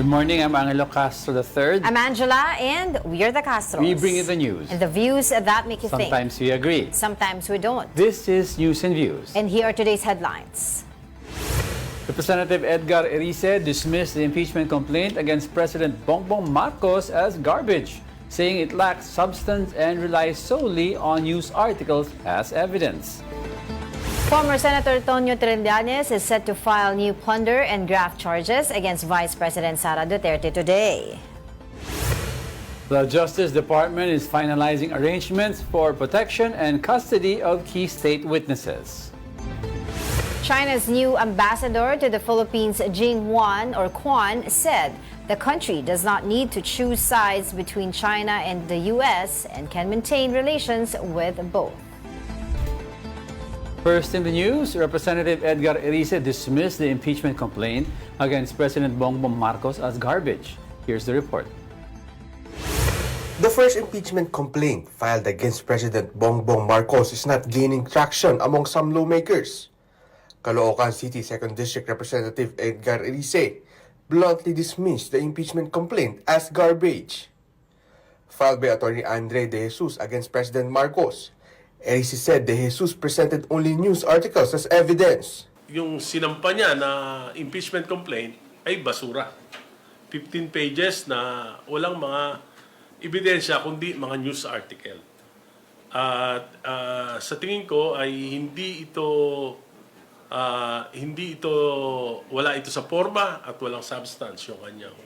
Good morning, I'm Angelo Castro III. I'm Angela, and we're the Castros. We bring you the news. And the views that make you think. Sometimes we agree. Sometimes we don't. This is News and Views. And here are today's headlines. Representative Edgar Erice dismissed the impeachment complaint against President Bongbong Marcos as garbage, saying it lacks substance and relies solely on news articles as evidence. Former Senator Tonio Trillanes is set to file new plunder and graft charges against Vice President Sara Duterte today. The Justice Department is finalizing arrangements for protection and custody of key state witnesses. China's new ambassador to the Philippines, Jing Quan, said the country does not need to choose sides between China and the U.S. and can maintain relations with both. First in the news, Representative Edgar Erice dismissed the impeachment complaint against President Bongbong Marcos as garbage. Here's the report. The first impeachment complaint filed against President Bongbong Marcos is not gaining traction among some lawmakers. Caloocan City 2nd District Representative Edgar Erice bluntly dismissed the impeachment complaint as garbage. Filed by Attorney Andre De Jesus against President Marcos, Erice said De Jesus presented only news articles as evidence. Yung sinampa niya na impeachment complaint ay basura. 15 pages na walang mga ebidensya kundi mga news article. At sa tingin ko ay hindi ito wala ito sa forma at walang substance yung kanyang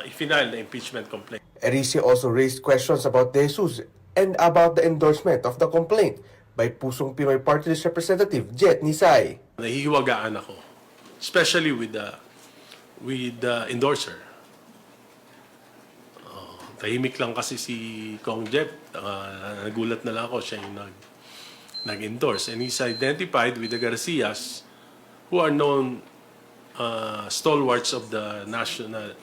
i-final na impeachment complaint. Erice also raised questions about De Jesus and about the endorsement of the complaint by Pusong Pinoy Party List Representative Jet Nisay. Nahihiwagaan ako, especially with the endorser. Tahimik lang kasi si Kong Jet. Nagulat na lang ako siya yung nag-endorse. And he's identified with the Garcias, who are known stalwarts of the national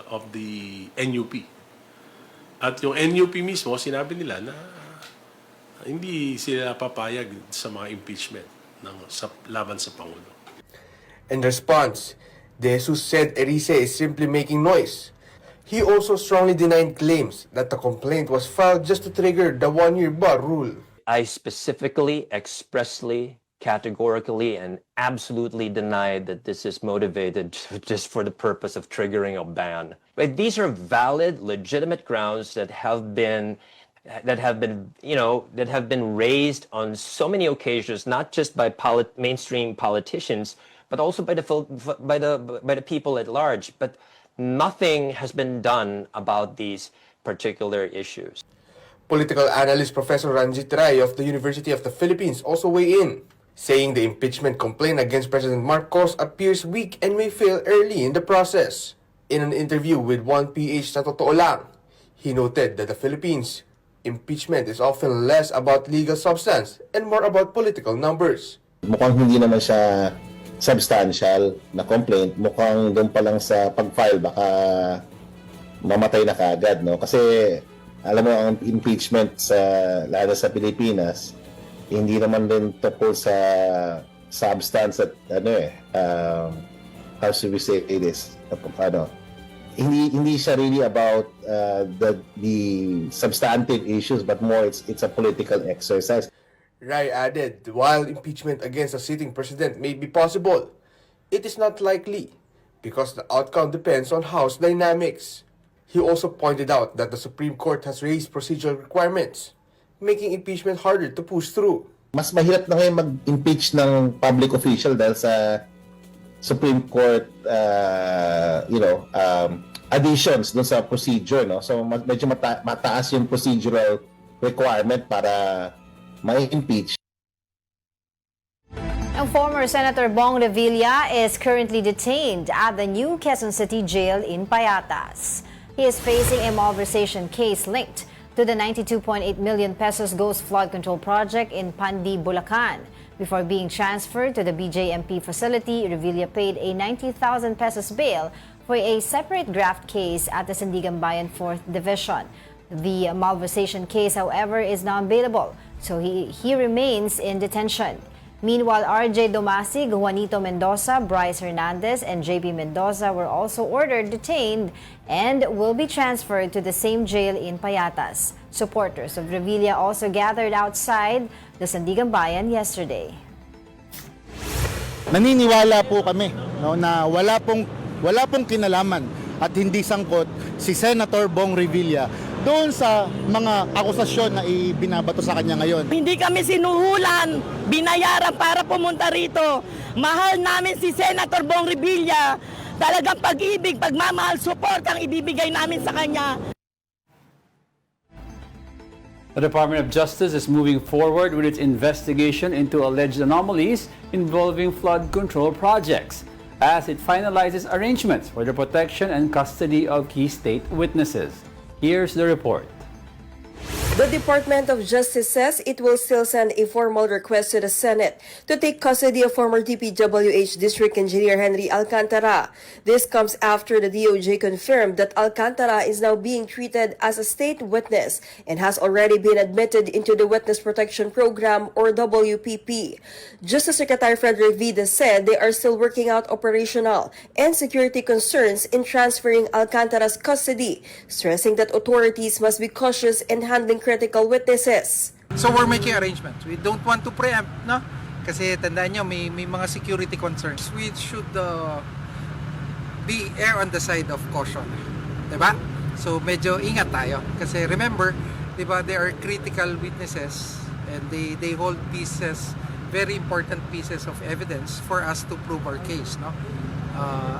of the NUP. At yung NUP mismo, sinabi nila na hindi sila papayag sa mga impeachment laban sa Pangulo. In response, De Jesus said Erice is simply making noise. He also strongly denied claims that the complaint was filed just to trigger the one-year bar rule. I specifically, expressly, categorically, and absolutely denied that this is motivated just for the purpose of triggering a ban. But these are valid, legitimate grounds that have been raised on so many occasions, not just by mainstream politicians, but also by the people at large. But nothing has been done about these particular issues. Political analyst Professor Ranjit Rai of the University of the Philippines also weighed in, saying the impeachment complaint against President Marcos appears weak and may fail early in the process. In an interview with 1PH sa Totoo Lang, he noted that the Philippines, impeachment is often less about legal substance and more about political numbers. Mukhang hindi naman siya substantial na complaint. Mukhang doon pa lang sa pag-file baka mamatay na kaagad, no? Kasi alam mo ang impeachment lalo sa Pilipinas, hindi naman din tungkol sa substance at how should we say this? Hindi siya really about the substantive issues, but more it's a political exercise. Rai added, while impeachment against a sitting president may be possible, it is not likely because the outcome depends on House dynamics. He also pointed out that the Supreme Court has raised procedural requirements, making impeachment harder to push through. Mas mahirap na ngayon mag-impeach ng public official dahil sa Supreme Court additions dun sa procedure, no? So medyo mataas yung procedural requirement para ma-impeach. And former Senator Bong Revilla is currently detained at the new Quezon City Jail in Payatas. He is facing a malversation case linked to the 92.8 million pesos ghost flood control project in Pandi, Bulacan. Before being transferred to the BJMP facility, Revilla paid a 90,000 pesos bail for a separate graft case at the Sandigan Bayan 4th Division. The malversation case, however, is non-bailable, so he remains in detention. Meanwhile, RJ Domasig, Juanito Mendoza, Bryce Hernandez, and JP Mendoza were also ordered detained and will be transferred to the same jail in Payatas. Supporters of Revilla also gathered outside the Sandigan Bayan yesterday. Naniniwala po kami na wala pong kinalaman at hindi sangkot si Senator Bong Revilla doon sa mga akusasyon na ibinabato sa kanya ngayon. Hindi kami sinuhulan, binayaran para pumunta rito. Mahal namin si Senator Bong Revilla. Talagang pag-ibig, pagmamahal, support ang ibibigay namin sa kanya. The Department of Justice is moving forward with its investigation into alleged anomalies involving flood control projects as it finalizes arrangements for the protection and custody of key state witnesses. Here's the report. The Department of Justice says it will still send a formal request to the Senate to take custody of former DPWH District Engineer Henry Alcantara. This comes after the DOJ confirmed that Alcantara is now being treated as a state witness and has already been admitted into the Witness Protection Program or WPP. Justice Secretary Frederick Vida said they are still working out operational and security concerns in transferring Alcantara's custody, stressing that authorities must be cautious in handling critical witnesses. So we're making arrangements. We don't want to preempt, no? Kasi tandaan nyo, may mga security concerns. We should be err on the side of caution. Diba? So medyo ingat tayo. Kasi remember, diba, they are critical witnesses and they hold pieces, very important pieces of evidence for us to prove our case, no?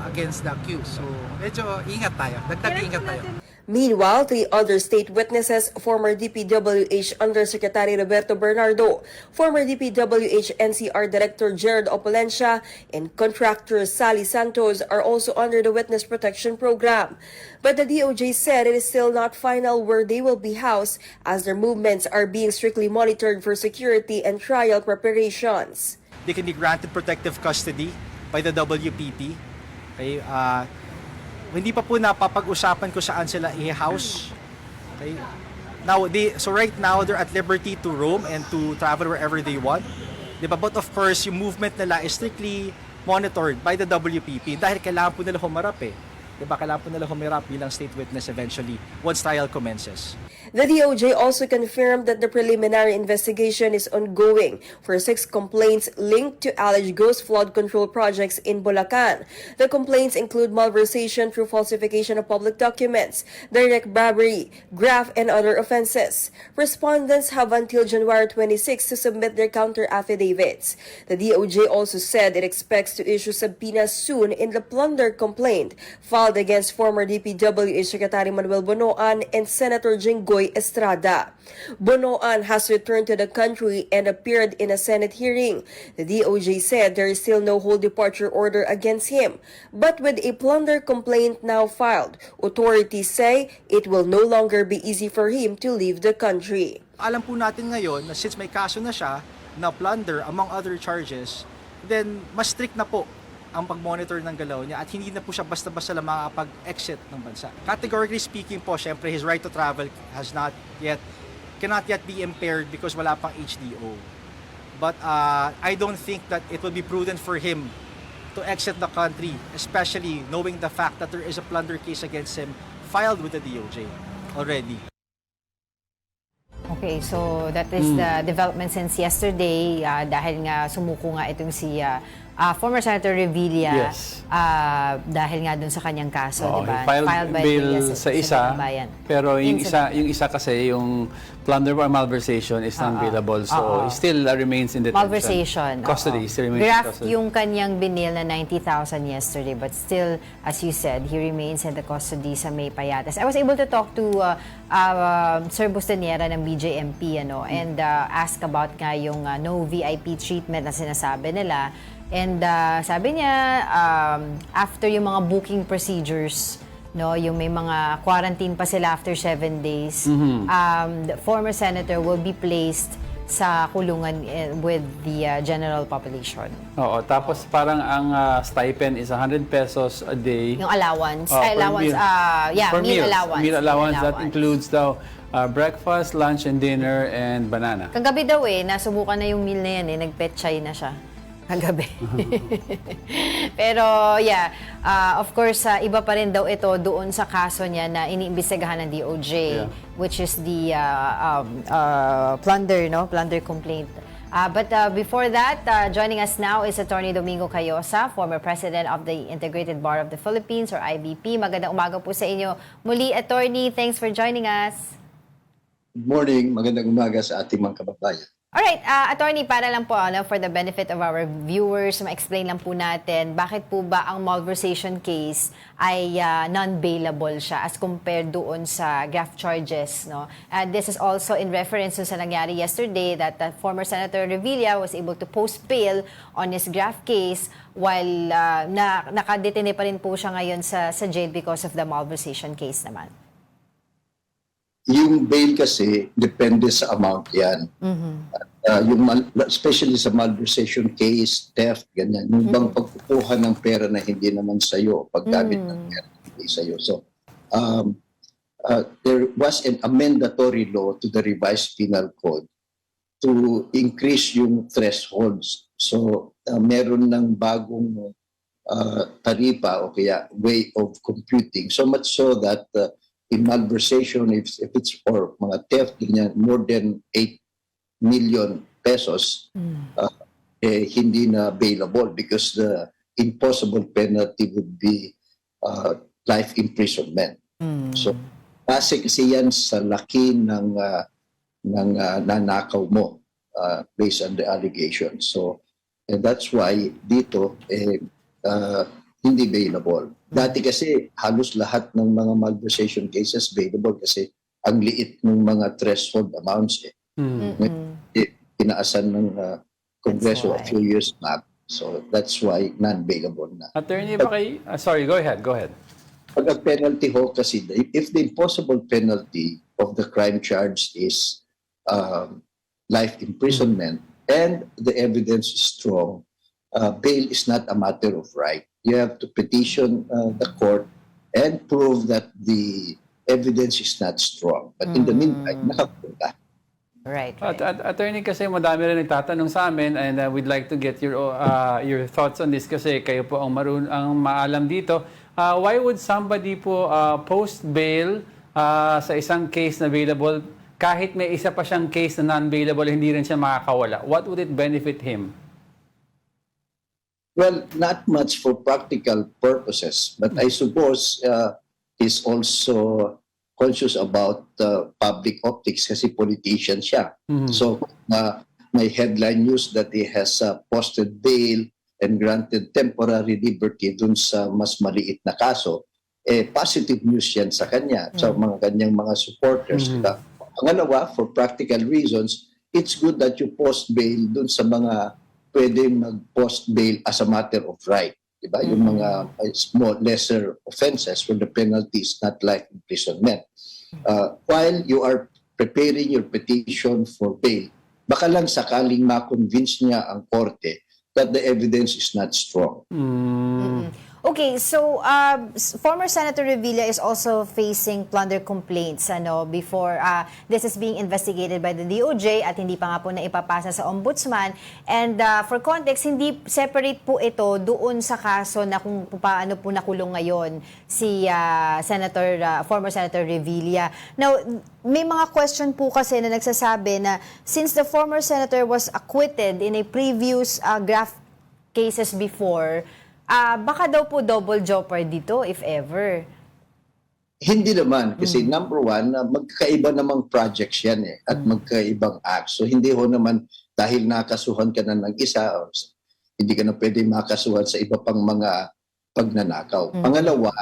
Against the accused. So medyo ingat tayo. Dagdag ingat tayo. Meanwhile, 3 other state witnesses, former DPWH Undersecretary Roberto Bernardo, former DPWH NCR Director Gerard Opolencia, and contractor Sally Santos are also under the Witness Protection Program. But the DOJ said it is still not final where they will be housed as their movements are being strictly monitored for security and trial preparations. They can be granted protective custody by the WPP. Okay, hindi pa po napapag-usapan kung saan sila i-house. Okay? So right now, they're at liberty to roam and to travel wherever they want. Diba? But of course, yung movement nila is strictly monitored by the WPP dahil kailangan po nila humarap eh. Diba? Kailangan po nila humarap bilang state witness eventually once trial commences. The DOJ also confirmed that the preliminary investigation is ongoing for 6 complaints linked to alleged ghost flood control projects in Bulacan. The complaints include malversation through falsification of public documents, direct bribery, graft, and other offenses. Respondents have until January 26 to submit their counter affidavits. The DOJ also said it expects to issue subpoenas soon in the plunder complaint filed against former DPWH Secretary Manuel Bonoan and Senator Jinggoy Estrada. Bonoan has returned to the country and appeared in a Senate hearing. The DOJ said there is still no whole departure order against him, but with a plunder complaint now filed, authorities say it will no longer be easy for him to leave the country. Alam po natin ngayon na since may kaso na siya na plunder among other charges, then mas strict na po ang pag-monitor ng galaw niya at hindi na po siya basta-basta lang makakapag-exit ng bansa. Categorically speaking po, syempre, his right to travel cannot yet be impaired because wala pang HDO. But I don't think that it would be prudent for him to exit the country, especially knowing the fact that there is a plunder case against him filed with the DOJ already. Okay, so that is the development since yesterday dahil nga sumuko nga itong si former Senator Revilla. Yes. Dahil nga dun sa kanyang kaso, Oo, di ba? filed by bill the sa isa, Bayan. pero yung isa kasi yung plunder or malversation is non-bailable. So, still remains in detention. Malversation. Custody, still remains in Graft custody. yung kanyang binil na 90,000 yesterday, but still, as you said, he remains in the custody sa May Payatas. I was able to talk to Sir Bustaniera ng BJMP and ask about nga yung no VIP treatment na sinasabi nila. And sabi niya, after yung mga booking procedures, yung may mga quarantine pa sila after 7 days, the former senator will be placed sa kulungan with the general population. Oo, tapos parang ang stipend is 100 pesos a day. Yung allowance, Per allowance, meal. For meals. allowance. Meal allowance, that includes daw breakfast, lunch, and dinner, and banana. Kagabi daw nasubukan na yung meal na yan nagpetchay na siya. Kagabi. Pero of course, iba pa rin daw ito doon sa kaso niya na iniimbestigahan ng DOJ, which is the plunder complaint. But before that, joining us now is Attorney Domingo Cayosa, former President of the Integrated Bar of the Philippines or IBP. Magandang umaga po sa inyo. Muli, Attorney, thanks for joining us. Good morning, magandang umaga sa ating mga kababayan. Alright, Attorney, para lang po for the benefit of our viewers, ma-explain lang po natin bakit po ba ang malversation case ay non-bailable siya as compared doon sa graft charges. No? This is also in reference to sa nangyari yesterday that former Senator Revilla was able to post bail on his graft case while nakadetine pa rin po siya ngayon sa jail because of the malversation case naman. Yung bail kasi, depende sa amount yan. Especially sa malversation case, theft, ganyan. Yung bang pagkukuha ng pera na hindi naman sa'yo, paggamit ng pera na hindi sa'yo. So, there was a mandatory law to the revised penal code to increase yung thresholds. So, meron ng bagong taripa o kaya way of computing. So much so that in malversation, if it's for mga theft, ganyan, more than 8 million pesos, hindi na bailable because the impossible penalty would be life imprisonment. So, kasi yan sa laki ng nanakaw mo based on the allegation. So, and that's why dito, hindi bailable. Dati kasi halos lahat ng mga malversation cases bailable kasi ang liit ng mga threshold amounts pinaasan ng Kongreso a few years back. So that's why non-bailable na. Attorney, sorry, go ahead. Pag ang penalty ho kasi, if the impossible penalty of the crime charge is life imprisonment and the evidence is strong, bail is not a matter of right. You have to petition the court and prove that the evidence is not strong. But in the meantime, nakapunta. Right. Attorney, kasi madami rin nagtatanong sa amin and we'd like to get your thoughts on this kasi kayo po ang maalam dito. Why would somebody po post bail sa isang case na bailable kahit may isa pa siyang case na non-bailable, hindi rin siya makakawala? What would it benefit him? Well, not much for practical purposes, but I suppose he's also conscious about public optics kasi politician siya. So, may headline news that he has posted bail and granted temporary liberty dun sa mas maliit na kaso. Positive news yan sa kanya, sa mga kanyang mga supporters. Pangalawa, for practical reasons, it's good that you post bail dun sa mga pwede mag-post bail as a matter of right. Diba? Yung mga small, lesser offenses where the penalty is not life imprisonment. While you are preparing your petition for bail, baka lang sakaling ma-convince niya ang korte that the evidence is not strong. Okay, so former Senator Revilla is also facing plunder complaints before this is being investigated by the DOJ at hindi pa nga po na ipapasa sa ombudsman. And for context, hindi separate po ito doon sa kaso na kung paano po nakulong ngayon si former Senator Revilla. Now, may mga question po kasi na nagsasabi na since the former senator was acquitted in a previous graft cases before, baka daw po double jeopardy dito, if ever. Hindi naman. Kasi number one, magkaiba namang projects yan at magkaibang acts. So hindi ho naman dahil nakasuhan ka na ng isa, hindi ka na pwede makasuhan sa iba pang mga pagnanakaw. Pangalawa,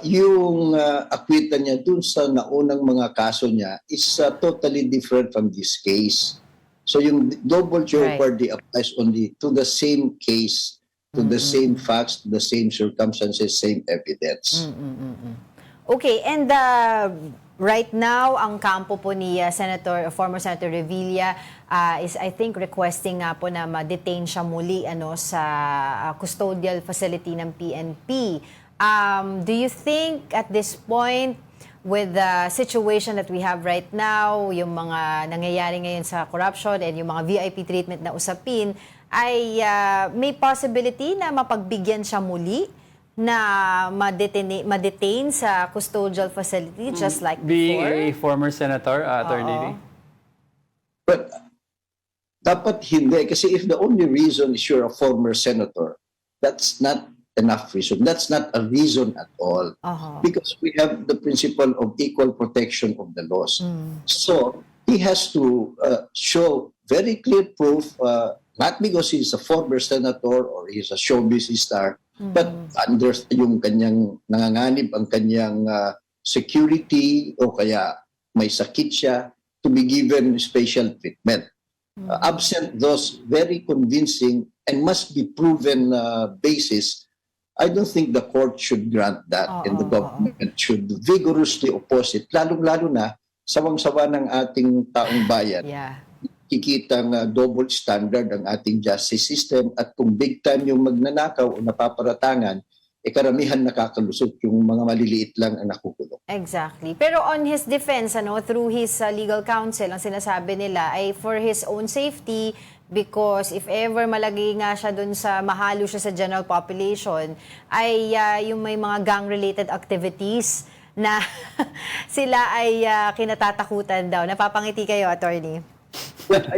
yung acquittal niya dun sa naunang mga kaso niya is totally different from this case. So yung double jeopardy applies only to the same case, to the same facts, the same circumstances, same evidence. Okay, and Right now, ang kampo po ni former Senator Revilla is I think requesting nga po na ma-detain siya muli sa custodial facility ng PNP. Do you think at this point, with the situation that we have right now, yung mga nangyayari ngayon sa corruption and yung mga VIP treatment na usapin, ay may possibility na mapagbigyan siya muli na ma-detain sa custodial facility just like Being before? a former senator, Attorney Lee? But dapat hindi. Kasi if the only reason is you're a former senator, that's not enough reason. That's not a reason at all. Because we have the principle of equal protection of the laws. So he has to show very clear proof, not because he's a former senator or he's a showbiz star, but under yung kanyang nanganganib ang kanyang security o kaya may sakit siya to be given special treatment. Absent those very convincing and must be proven basis, I don't think the court should grant that, and the government should vigorously oppose it, lalong-lalo na sawang-sawa ng ating taong bayan. Kikitang double standard ang ating justice system, at kung big time yung magnanakaw o napaparatangan, karamihan nakakalusot, yung mga maliliit lang ang nakukulong. Exactly. Pero on his defense, through his legal counsel, ang sinasabi nila ay for his own safety, because if ever malagay nga siya dun sa mahalo siya sa general population, ay yung may mga gang-related activities na sila ay kinatatakutan daw. Napapangiti kayo, Attorney? Well,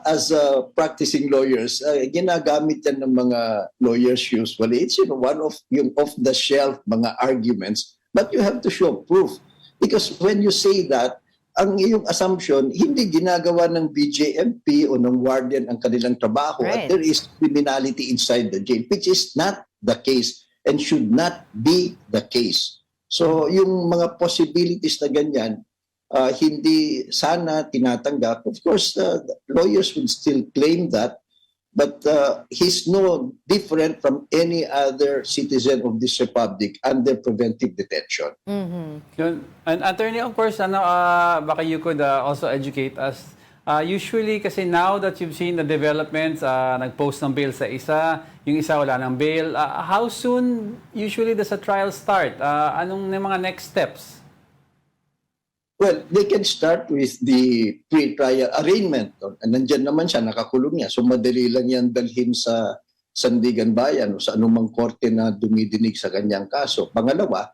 as practicing lawyers, ginagamit yan ng mga lawyers usually. It's one of yung off-the-shelf mga arguments, but you have to show proof. Because when you say that, ang iyong assumption, hindi ginagawa ng BJMP o ng warden ang kanilang trabaho, at there is criminality inside the jail, which is not the case and should not be the case. So yung mga possibilities na ganyan, hindi sana tinatanggap. Of course, the lawyers would still claim that, but he's no different from any other citizen of this republic under preventive detention. Yun. And Attorney, of course, baka you could also educate us. Usually, kasi now that you've seen the developments, nag-post ng bail sa isa, yung isa wala ng bail, how soon usually does a trial start? Anong mga next steps? Well, they can start with the pre-trial arraignment. Nandiyan naman siya, nakakulong niya. So madali lang yan dalhin sa Sandigan Bayan o sa anumang korte na dumidinig sa kanyang kaso. Pangalawa,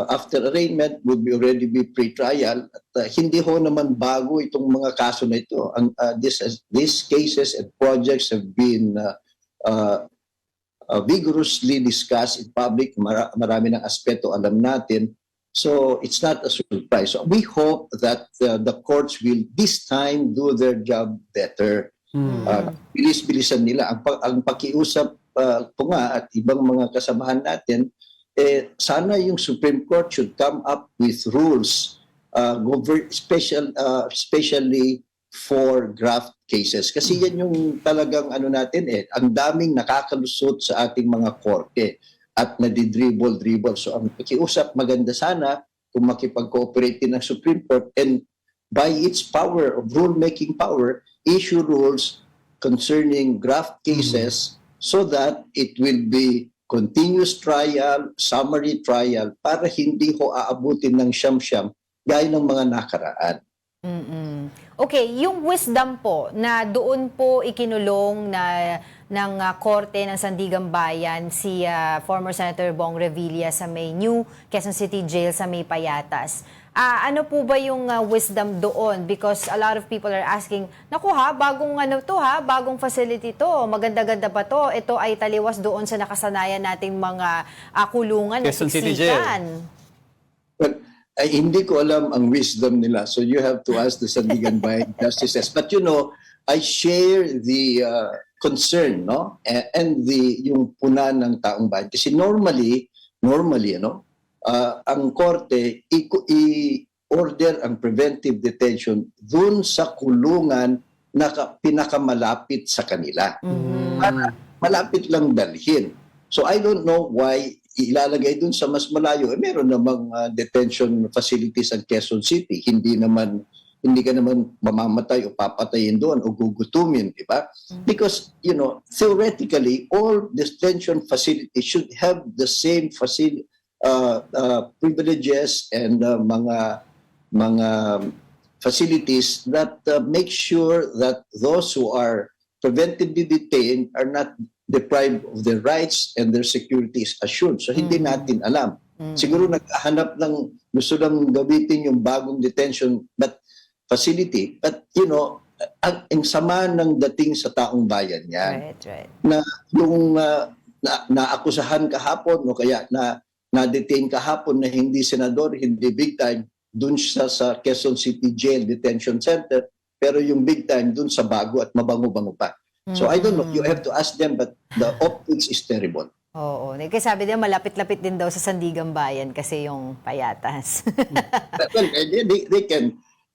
after arraignment would already be pre-trial. At hindi ho naman bago itong mga kaso na ito. These cases and projects have been vigorously discussed in public. Marami ng aspeto alam natin. So it's not a surprise. So we hope that the courts will this time do their job better. Bilis-bilisan nila. Ang pakiusap ko nga at ibang mga kasamahan natin, sana yung Supreme Court should come up with rules especially for graft cases. Kasi yan yung talagang natin ang daming nakakalusot sa ating mga korte at nadidribble. So ang pakiusap, maganda sana kung makipag-cooperate din ng Supreme Court and by its power of rule-making power, issue rules concerning graft cases so that it will be continuous trial, summary trial, para hindi ho aabutin ng siyam-siyam gaya ng mga nakaraan. Okay, yung wisdom po na doon po ikinulong ng korte ng Sandigan Bayan si former Senator Bong Revilla sa may New Quezon City Jail sa may Payatas. Ano po ba yung wisdom doon? Because a lot of people are asking, naku bagong bagong facility to, maganda-ganda pa to. Ito ay taliwas doon sa nakasanayan nating mga kulungan na Quezon City Jail. Well, hindi ko alam ang wisdom nila. So you have to ask the Sandigan Bayan justices. But I share the concern, and yung puna ng taong bayan. Kasi normally, ang korte i-order ang preventive detention dun sa kulungan na pinakamalapit sa kanila. Para malapit lang dalhin. So I don't know why ilalagay dun sa mas malayo, meron namang detention facilities ang Quezon City. Hindi ka naman mamamatay o papatayin doon o gugutumin, di ba? Because, theoretically, all detention facilities should have the same privileges and mga facilities that make sure that those who are preventively detained are not deprived of their rights and their security is assured. So hindi natin alam. Siguro naghahanap gusto lang gamitin yung bagong detention facility. But, ang sama ng dating sa taong bayan yan. Right. Na yung naakusahan kahapon o kaya na-detain kahapon na hindi senador, hindi big time, dun siya sa Quezon City Jail Detention Center, pero yung big time dun sa bago at mabango-bango pa. So I don't know, you have to ask them, but the optics is terrible. Oo. Kasi sabi nila malapit-lapit din daw sa Sandigan Bayan kasi yung Payatas. Well,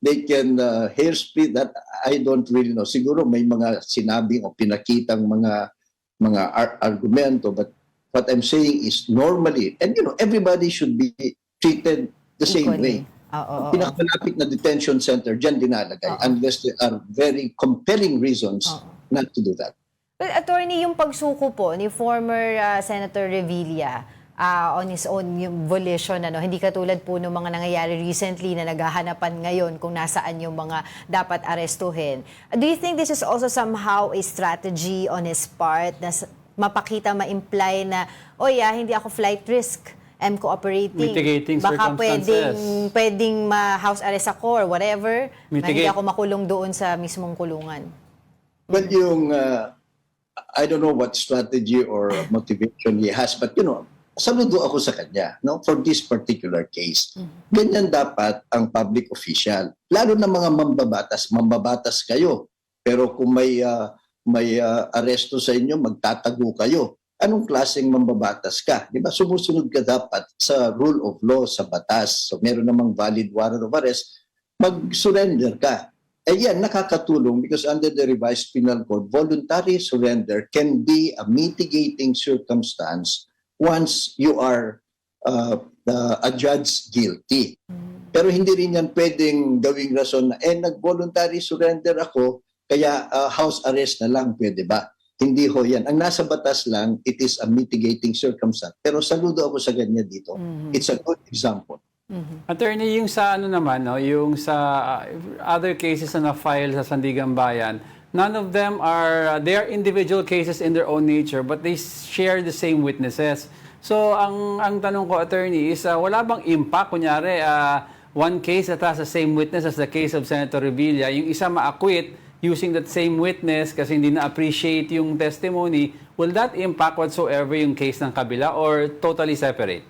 they can hair split that. I don't really know. Siguro may mga sinabing o pinakitang mga argumento, but what I'm saying is normally, and everybody should be treated the same way. Pinakamalapit na detention center, dyan dinalagay, unless there are very compelling reasons not to do that. Well, attorney, yung pagsuko po ni former Senator Revilla on his own yung volition, hindi katulad po ng mga nangyayari recently na naghahanapan ngayon kung nasaan yung mga dapat arestuhin. Do you think this is also somehow a strategy on his part na mapakita, ma-imply na, hindi ako flight risk, I'm cooperating. Mitigating baka circumstances. pwedeng ma-house arrest ako or whatever, na hindi Mitigate. ako makulong doon sa mismong kulungan. Well, I don't know what strategy or motivation he has, but saludo ako sa kanya, for this particular case. Ganyan dapat ang public official. Lalo na mga mambabatas kayo. Pero kung may aresto sa inyo, magtatago kayo. Anong klaseng mambabatas ka? Di ba? Sumusunod ka dapat sa rule of law, sa batas. So meron namang valid warrant of arrest, mag-surrender ka. Yan, nakakatulong because under the revised penal code, voluntary surrender can be a mitigating circumstance once you are adjudged guilty. Pero hindi rin yan pwedeng gawing rason na, nag-voluntary surrender ako, kaya house arrest na lang, pwede ba? Hindi ho yan. Ang nasa batas lang, it is a mitigating circumstance. Pero saludo ako sa ganyan dito. It's a good example. Attorney, yung sa yung sa other cases na na-file sa Sandigan Bayan, none of them they are individual cases in their own nature, but they share the same witnesses. So, ang tanong ko, attorney, is wala bang impact? Kunyari, one case that has the same witness as the case of Senator Revilla, yung isa ma-acquit using that same witness kasi hindi na-appreciate yung testimony, will that impact whatsoever yung case ng kabila or totally separate?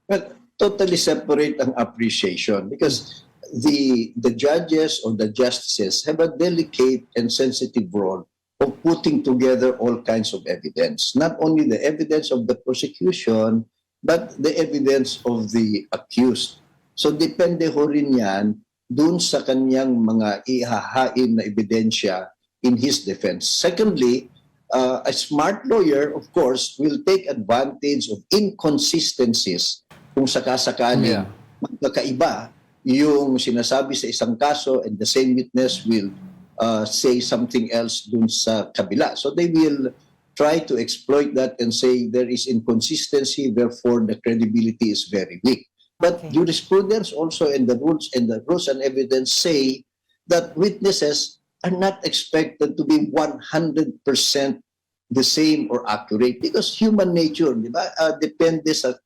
Well, totally separate ang appreciation because the judges or the justices have a delicate and sensitive role of putting together all kinds of evidence. Not only the evidence of the prosecution, but the evidence of the accused. So depende ho rin yan dun sa kanyang mga ihahain na ebidensya in his defense. Secondly, a smart lawyer, of course, will take advantage of inconsistencies kung sakasakaling magkakaiba yung sinasabi sa isang kaso and the same witness will say something else dun sa kabila. So they will try to exploit that and say there is inconsistency, therefore the credibility is very weak. But jurisprudence also and the rules and evidence say that witnesses are not expected to be 100% the same or accurate because human nature, di ba? Depende sa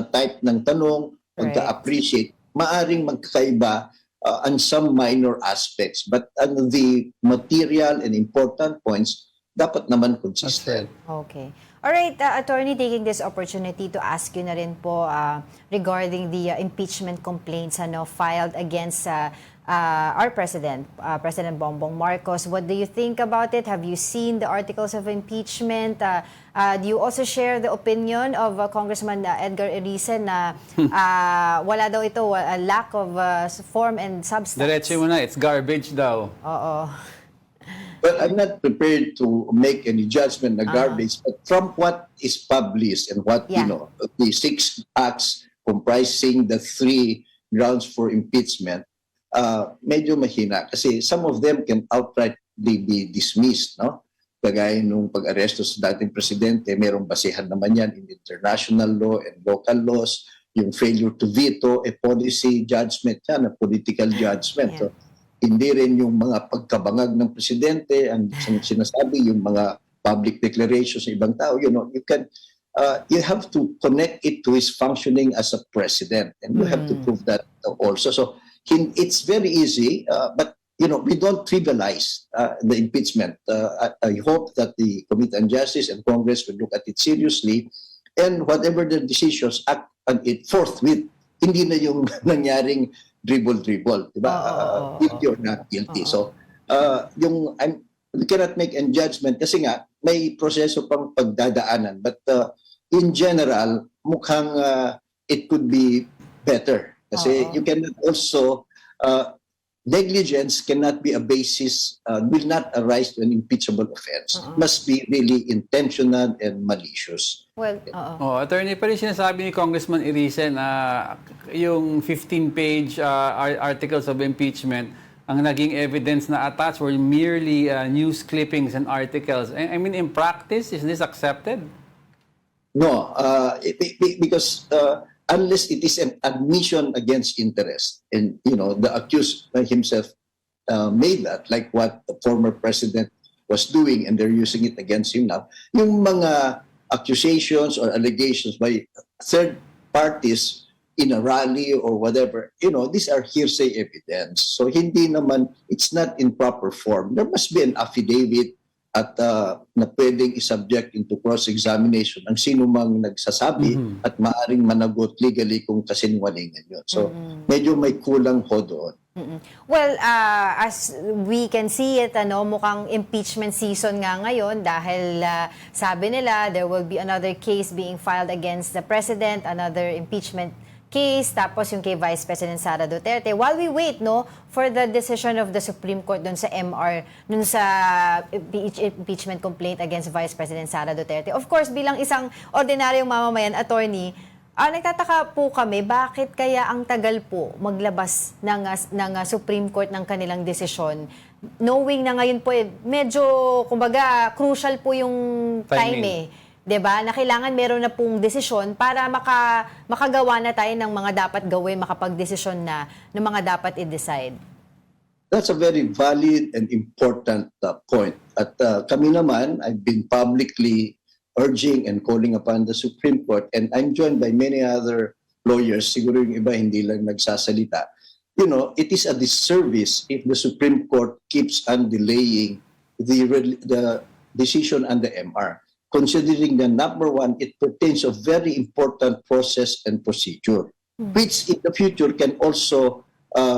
type ng tanong, pagka-appreciate, maaring magkakaiba on some minor aspects. But the material and important points, dapat naman consistent. Okay. Alright, Attorney, taking this opportunity to ask you na rin po regarding the impeachment complaints filed against our President, President Bongbong Marcos. What do you think about it? Have you seen the articles of impeachment? Do you also share the opinion of Congressman Edgar Erice na wala daw ito, a lack of form and substance? Diretso mo na, it's garbage daw. Oo. Well, I'm not prepared to make any judgment na garbage, but from what is published and what, Yeah. the 6 acts comprising the 3 grounds for impeachment, medyo mahina. Kasi some of them can outrightly be dismissed, no? Kagaya nung pag-aresto sa dating presidente, merong basihan naman yan in international law and local laws. Yung failure to veto, a policy judgment yan, a political judgment. Yeah. So, hindi rin yung mga pagkabangag ng presidente, ang sinasabi, yung mga public declarations sa ibang tao, you have to connect it to his functioning as a president, and you have to prove that also. So it's very easy, but we don't trivialize the impeachment. I hope that the Committee on Justice and Congress will look at it seriously, and whatever the decisions, act on it forthwith. Hindi na yung nangyaring dribble, di ba? Guilty or not guilty. So, we cannot make a judgment kasi nga, may proseso pang pagdadaanan. But in general, mukhang it could be better. Kasi you cannot also, negligence cannot be a basis, will not arise to an impeachable offense. Must be really intentional and malicious. Well, Attorney, pa rin sinasabi ni Congressman Irice na yung 15-page articles of impeachment, ang naging evidence na attached were merely news clippings and articles. I mean, in practice, is this accepted? No, because unless it is an admission against interest, and the accused himself made that, like what the former president was doing, and they're using it against him now. Yung mga accusations or allegations by third parties in a rally or whatever, these are hearsay evidence. So hindi naman, it's not in proper form. There must be an affidavit at na pwedeng isubject into cross-examination ang sino mang nagsasabi at maaring managot legally kung kasinungalingan yun. So medyo may kulang ho doon. Well, as we can see it, mukhang impeachment season nga ngayon dahil sabi nila there will be another case being filed against the president, another impeachment case, tapos yung kay Vice President Sara Duterte. While we wait for the decision of the Supreme Court dun sa MR, dun sa impeachment complaint against Vice President Sara Duterte. Of course, bilang isang ordinaryong mamamayan, attorney, nagtataka po kami, bakit kaya ang tagal po maglabas ng Supreme Court ng kanilang desisyon? Knowing na ngayon po, medyo, kumbaga, crucial po yung time 'Diba? Na kailangan meron na pong desisyon para makagawa na tayo ng mga dapat gawin, makapagdesisyon na ng mga dapat i-decide. That's a very valid and important point. At kami naman, I've been publicly urging and calling upon the Supreme Court, and I'm joined by many other lawyers, siguro yung iba hindi lang nagsasalita. It is a disservice if the Supreme Court keeps on delaying the decision on the MR. Considering that, number one, it pertains to a very important process and procedure, which in the future can also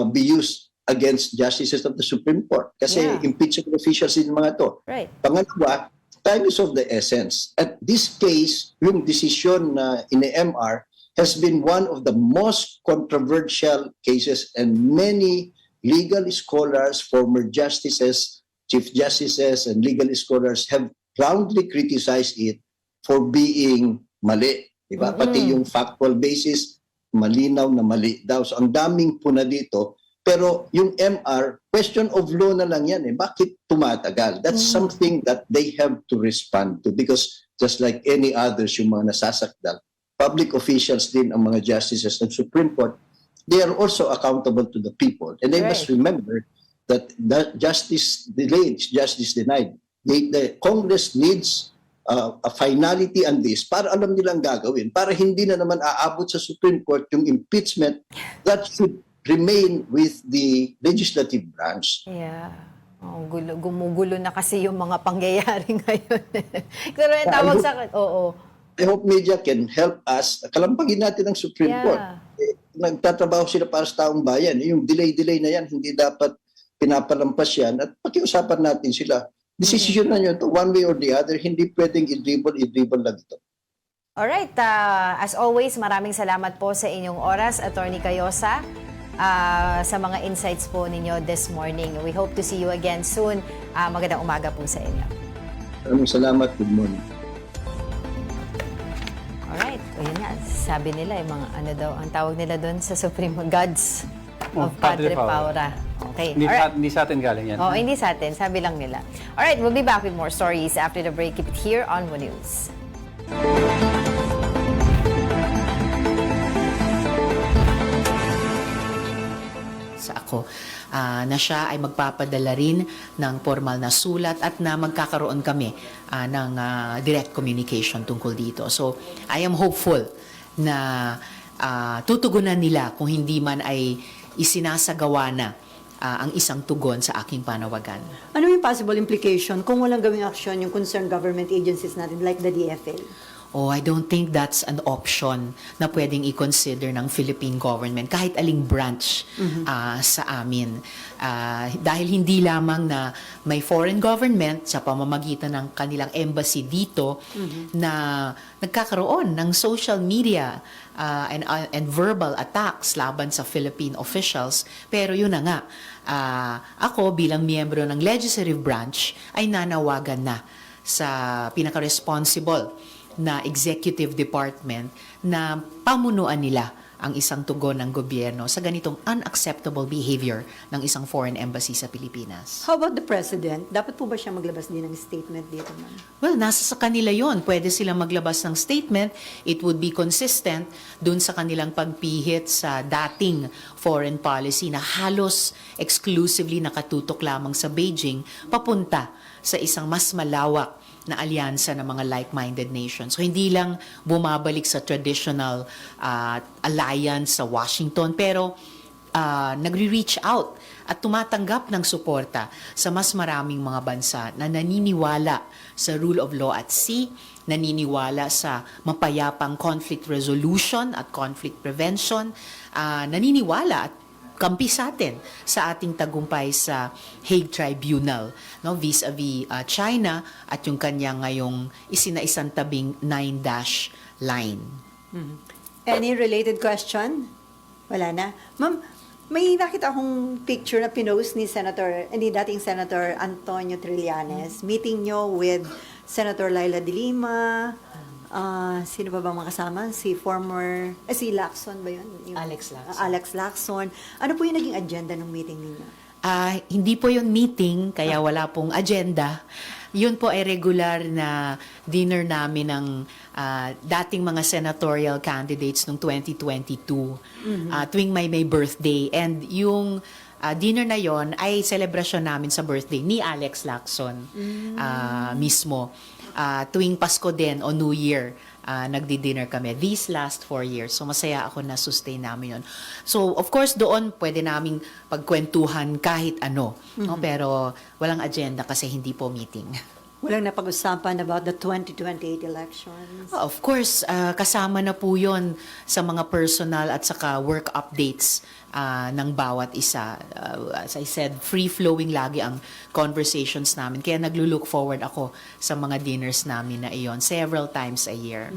be used against justices of the Supreme Court. Kasi impeachable officials din mga to. Right. Pangalawa, time is of the essence. At this case, yung decision in the MR has been one of the most controversial cases, and many legal scholars, former justices, chief justices, and legal scholars have roundly criticized it for being mali. Diba? Pati yung factual basis, malinaw na mali daw. So ang daming puna dito. Pero yung MR, question of law na lang yan. Bakit tumatagal? That's something that they have to respond to, because just like any others, yung mga nasasakdal, public officials din ang mga justices ng Supreme Court, they are also accountable to the people. And they must remember that justice delayed, justice denied. The Congress needs a finality on this para alam nilang gagawin, para hindi na naman aabot sa Supreme Court yung impeachment. That should remain with the legislative branch. Yeah. Gumugulo na kasi yung mga pangyayari ngayon. Pero yung tawag sa... I hope media can help us. Kalampagin natin ang Supreme Court. Nagtatrabaho sila para sa taong bayan. Yung delay na yan, hindi dapat pinapalampas yan. At pakiusapan natin sila. Decision na nyo ito, one way or the other, hindi pwedeng i-dribble lang ito. Alright, as always, maraming salamat po sa inyong oras, Attorney Cayosa. sa mga insights po ninyo this morning. We hope to see you again soon. Magandang umaga po sa inyo. Maraming salamat. Good morning. Alright, o yun nga, sabi nila, yung mga ano daw, ang tawag nila doon sa Supreme Gods of Padre Paura. Okay, alright. Hindi sa atin galing yan. Oh, hindi sa atin, sabi lang nila. Alright, we'll be back with more stories after the break. Keep it here on One News. Sa ako na siya ay magpapadala rin ng formal na sulat at na magkakaroon kami ng direct communication tungkol dito. So, I am hopeful na tutugunan nila kung hindi man ay isinasagawa na ang isang tugon sa aking panawagan. Ano yung possible implication kung walang gawing aksyon yung concerned government agencies natin like the DFA? Oh, I don't think that's an option na pwedeng i-consider ng Philippine government kahit aling branch sa amin. Dahil hindi lamang na may foreign government sa pamamagitan ng kanilang embassy dito na nagkakaroon ng social media and verbal attacks laban sa Philippine officials. Pero yun na nga, ako bilang miyembro ng legislative branch ay nanawagan na sa pinaka-responsible na executive department na pamunuan nila ang isang tugon ng gobyerno sa ganitong unacceptable behavior ng isang foreign embassy sa Pilipinas. How about the President? Dapat po ba siya maglabas din ng statement dito, ma'am? Well, nasa sa kanila yon. Pwede silang maglabas ng statement. It would be consistent dun sa kanilang pagpihit sa dating foreign policy na halos exclusively nakatutok lamang sa Beijing papunta sa isang mas malawak na alyansa ng mga like-minded nations. So hindi lang bumabalik sa traditional alliance sa Washington, pero nagre-reach out at tumatanggap ng suporta sa mas maraming mga bansa na naniniwala sa rule of law at sea, naniniwala sa mapayapang conflict resolution at conflict prevention, naniniwala at kampi sa atin sa ating tagumpay sa Hague Tribunal, no, vis-a-vis China at yung kanya ngayong isinaisang tabing 9-dash line. Any related question? Wala na. Ma'am, may nakita akong picture na pinost ni dating Senator Antonio Trillanes, meeting nyo with Senator Laila de Lima, sino pa ba mga kasama? Si Lacson ba yun? Alex Lacson. Alex Lacson. Ano po yung naging agenda ng meeting ninyo? Hindi po yun meeting, kaya wala pong agenda. Yun po ay regular na dinner namin ng dating mga senatorial candidates noong 2022, tuwing may birthday. And yung dinner na yon ay celebration namin sa birthday ni Alex Lacson mismo. Tuwing Pasko din o New Year, nagdi-dinner kami these last 4 years. So masaya ako na sustain namin yun. So of course doon pwede naming pagkwentuhan kahit ano, no? Pero walang agenda kasi hindi po meeting. Walang napag-usapan about the 2028 elections? Of course, kasama na po yun sa mga personal at saka work updates ng bawat isa. As I said, free-flowing lagi ang conversations namin. Kaya naglo-look forward ako sa mga dinners namin na iyon several times a year.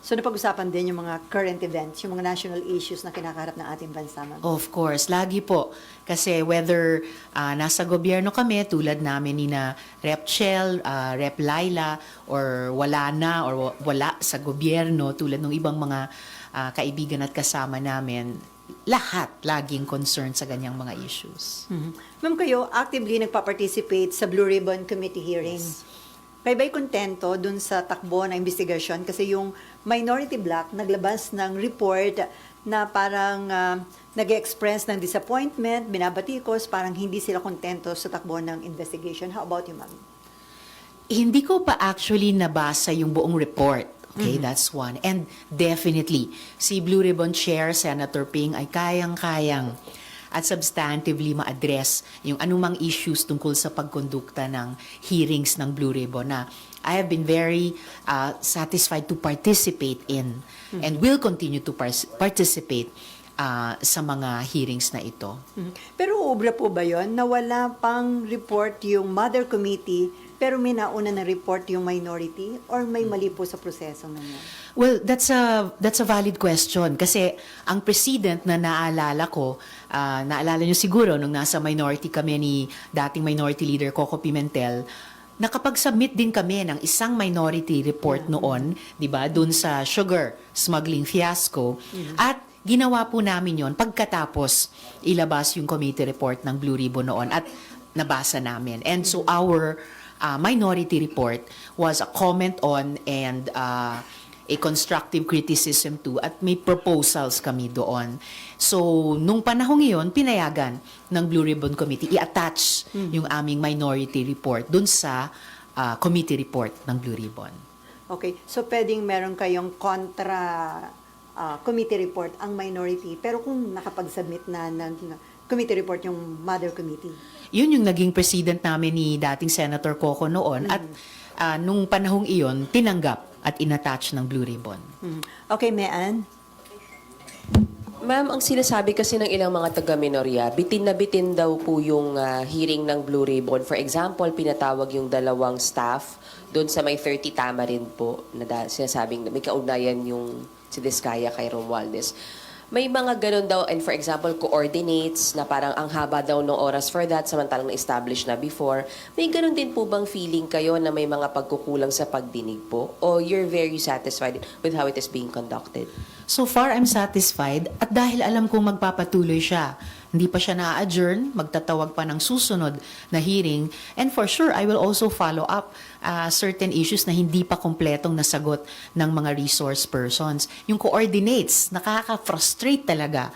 So napag-usapan din yung mga current events, yung mga national issues na kinakaharap ng ating bansa, ma'am? Of course, lagi po. Kasi whether nasa gobyerno kami, tulad namin ni na Rep. Chel, Rep. Laila, or wala na, or wala sa gobyerno, tulad ng ibang mga kaibigan at kasama namin, lahat laging concerned sa ganyang mga issues. Ma'am, kayo actively nagpa-participate sa Blue Ribbon Committee hearings. Kayo ba'y kontento dun sa takbo na investigasyon? Kasi yung Minority Bloc naglabas ng report na parang nag-express ng disappointment, binabatikos, parang hindi sila kontento sa takbo ng investigation. How about you, ma'am? Hindi ko pa actually nabasa yung buong report. Okay, that's one. And definitely, si Blue Ribbon Chair, Senator Ping, ay kayang-kayang at substantively ma-address yung anumang issues tungkol sa pagkondukta ng hearings ng Blue Ribbon na I have been very satisfied to participate in and will continue to participate sa mga hearings na ito. Pero ubra po ba yon na wala pang report yung Mother Committee pero may nauna na report yung minority or may mali po sa proseso ngayon? Well, that's a valid question kasi ang precedent na naalala ko, naalala nyo siguro nung nasa minority kami ni dating Minority Leader Coco Pimentel, nakapag-submit din kami ng isang minority report noon, 'di ba, dun sa sugar smuggling fiasco at ginawa po namin 'yon pagkatapos ilabas yung committee report ng Blue Ribbon noon at nabasa namin. And so our minority report was a comment on and a constructive criticism too at may proposals kami doon. So, nung panahong iyon, pinayagan ng Blue Ribbon Committee i-attach yung aming minority report dun sa committee report ng Blue Ribbon. Okay, so pwedeng meron kayong kontra committee report ang minority, pero kung nakapag-submit na ng committee report yung mother committee. Yun yung naging precedent namin ni dating Senator Coco noon at nung panahong iyon, tinanggap at inattach ng Blue Ribbon. Okay, Mean? Ma'am, ang sinasabi kasi ng ilang mga taga-minorya, bitin na bitin daw po yung hearing ng Blue Ribbon. For example, pinatawag yung dalawang staff doon sa may 30 Tamarin po na sinasabing may kaugnayan yung si Diskaya kay Romualdez. May mga ganun daw, and for example, coordinates na parang ang haba daw ng oras for that, samantalang na-establish na before. May ganun din po bang feeling kayo na may mga pagkukulang sa pagdinig po? O you're very satisfied with how it is being conducted? So far, I'm satisfied at dahil alam kong magpapatuloy siya. Hindi pa siya na-adjourn, magtatawag pa ng susunod na hearing. And for sure, I will also follow up certain issues na hindi pa kompletong nasagot ng mga resource persons. Yung coordinates, nakaka-frustrate talaga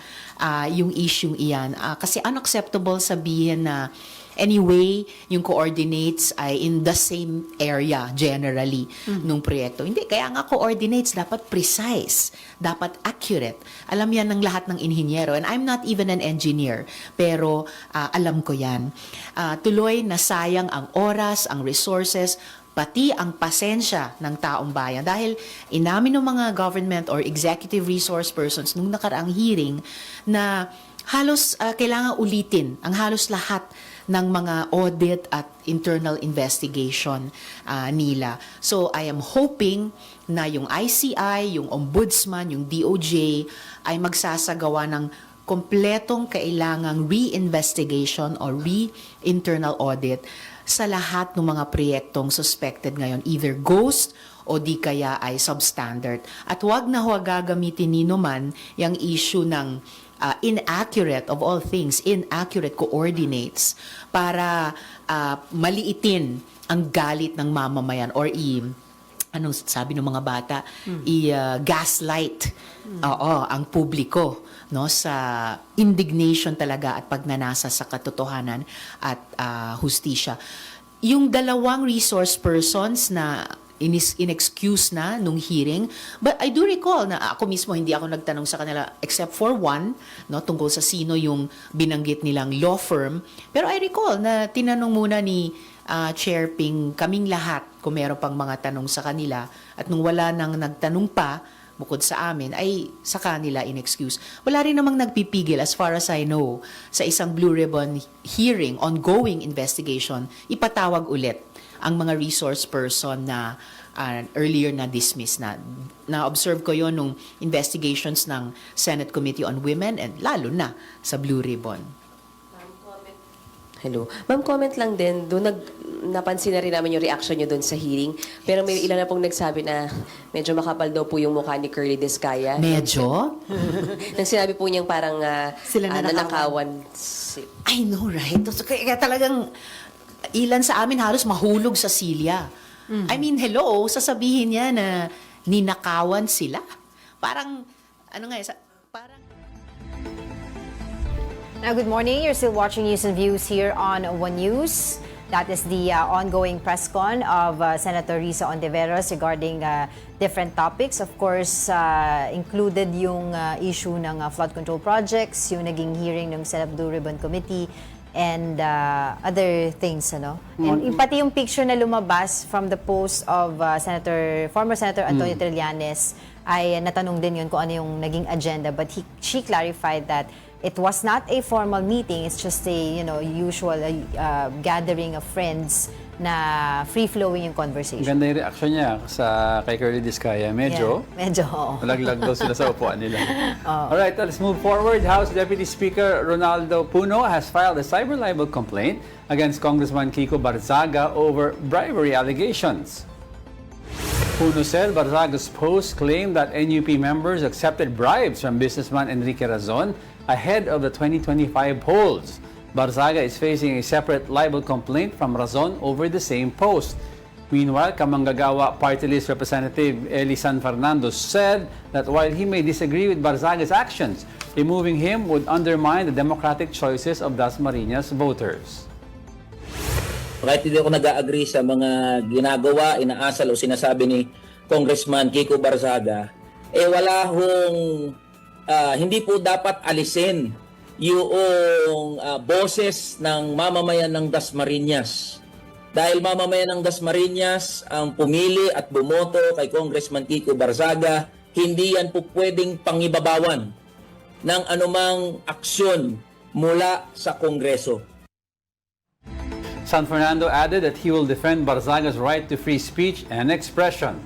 yung issue iyan. Kasi unacceptable sabihin na anyway, yung coordinates ay in the same area generally nung proyekto. Hindi, kaya nga coordinates dapat precise, dapat accurate. Alam yan ng lahat ng inhinyero. And I'm not even an engineer, pero alam ko yan. Tuloy na sayang ang oras, ang resources, pati ang pasensya ng taong bayan. Dahil inamin ng mga government or executive resource persons nung nakaraang hearing na halos kailangan ulitin ang halos lahat ng mga audit at internal investigation nila. So I am hoping na yung ICI, yung Ombudsman, yung DOJ ay magsasagawa ng kompletong kailangang re-investigation or re-internal audit sa lahat ng mga proyektong suspected ngayon, either ghost o di kaya ay substandard. At huwag na huwag gagamitin ni naman yung issue ng inaccurate, of all things, inaccurate coordinates para maliitin ang galit ng mamamayan or anong sabi ng mga bata, gaslight ang publiko no sa indignation talaga at pagnanasa sa katotohanan at hustisya. Yung dalawang resource persons na in-excuse na nung hearing. But I do recall na ako mismo hindi ako nagtanong sa kanila except for one, no, tungkol sa sino yung binanggit nilang law firm. Pero I recall na tinanong muna ni Chair Ping kaming lahat kung meron pang mga tanong sa kanila at nung wala nang nagtanong pa bukod sa amin ay sa kanila in-excuse. Wala rin namang nagpipigil as far as I know sa isang Blue Ribbon hearing, ongoing investigation, ipatawag ulit ang mga resource person na earlier na dismiss na. Na-observe ko yon nung investigations ng Senate Committee on Women and lalo na sa Blue Ribbon. Hello. Ma'am, comment lang din. Doon napansin na rin namin yung reaction nyo doon sa hearing. Pero may ilan na pong nagsabi na medyo makapal daw po yung mukha ni Curly Diskaya. Medyo? Nang sinabi po niyang parang nanakawan. I know, right? So, kaya talagang ilan sa amin halos mahulog sa silya. I mean, hello, sasabihin niya na ninakawan sila. Parang, parang... Now, good morning. You're still watching News and Views here on One News. That is the ongoing press con of Senator Risa Ontiveros regarding different topics. Of course, included yung issue ng flood control projects, yung naging hearing ng Senate Blue Ribbon Committee, and other things, ano? And pati yung picture na lumabas from the post of former Senator Antonio Trillanes ay natanong din yun kung ano yung naging agenda. But she clarified that it was not a formal meeting, it's just a usual gathering of friends na free-flowing yung conversation. Ganda yung reaction niya kay Curly Discaya. Medyo malaglag daw sila sa upuan nila. Alright, let's move forward. House Deputy Speaker Ronaldo Puno has filed a cyber libel complaint against Congressman Kiko Barzaga over bribery allegations. Puno said Barzaga's post claimed that NUP members accepted bribes from businessman Enrique Razon ahead of the 2025 polls. Barzaga is facing a separate libel complaint from Razon over the same post. Meanwhile, Kamanggagawa Party List Representative Eli San Fernando said that while he may disagree with Barzaga's actions, removing him would undermine the democratic choices of Dasmariñas voters. Kahit hindi ako nag-agree sa mga ginagawa, inaasal o sinasabi ni Congressman Kiko Barzaga, hindi po dapat alisin yung boses ng mamamayan ng Dasmariñas. Dahil mamamayan ng Dasmariñas ang pumili at bumoto kay Congressman Kiko Barzaga, hindi yan po pwedeng pangibabawan ng anumang aksyon mula sa Kongreso. San Fernando added that he will defend Barzaga's right to free speech and expression.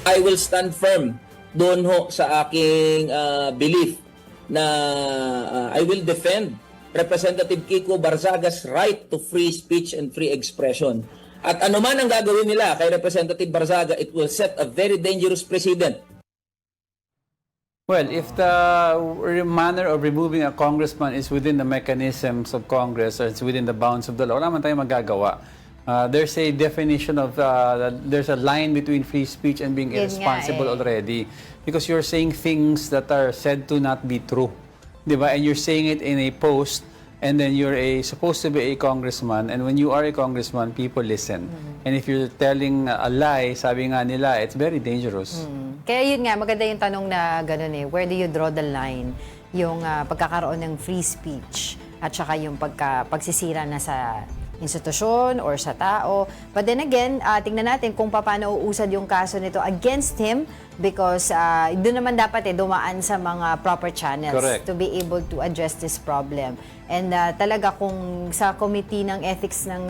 I will stand firm doon ho sa aking belief na I will defend Representative Kiko Barzaga's right to free speech and free expression. At ano man ang gagawin nila kay Representative Barzaga, it will set a very dangerous precedent. Well, if the manner of removing a congressman is within the mechanisms of Congress or it's within the bounds of the law, wala man tayong magagawa. There's a definition of, there's a line between free speech and being irresponsible already. Because you're saying things that are said to not be true. Diba? And you're saying it in a post, and then you're supposed to be a congressman, and when you are a congressman, people listen. And if you're telling a lie, sabi nga nila, it's very dangerous. Kaya yun nga, maganda yung tanong na gano'n where do you draw the line? Yung pagkakaroon ng free speech at saka yung pagsisira na sa institusyon or sa tao. But then again, tingnan natin kung paano uusad yung kaso nito against him because doon naman dapat dumaan sa mga proper channels. Correct. To be able to address this problem. And talaga kung sa committee ng ethics ng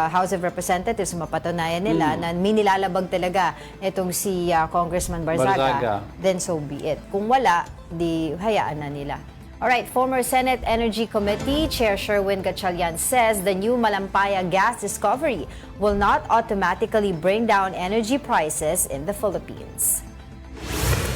House of Representatives, mapatunayan nila na may nilalabag talaga itong si Congressman Barzaga, then so be it. Kung wala, di hayaan na nila. Alright, former Senate Energy Committee Chair Sherwin Gatchalian says the new Malampaya gas discovery will not automatically bring down energy prices in the Philippines.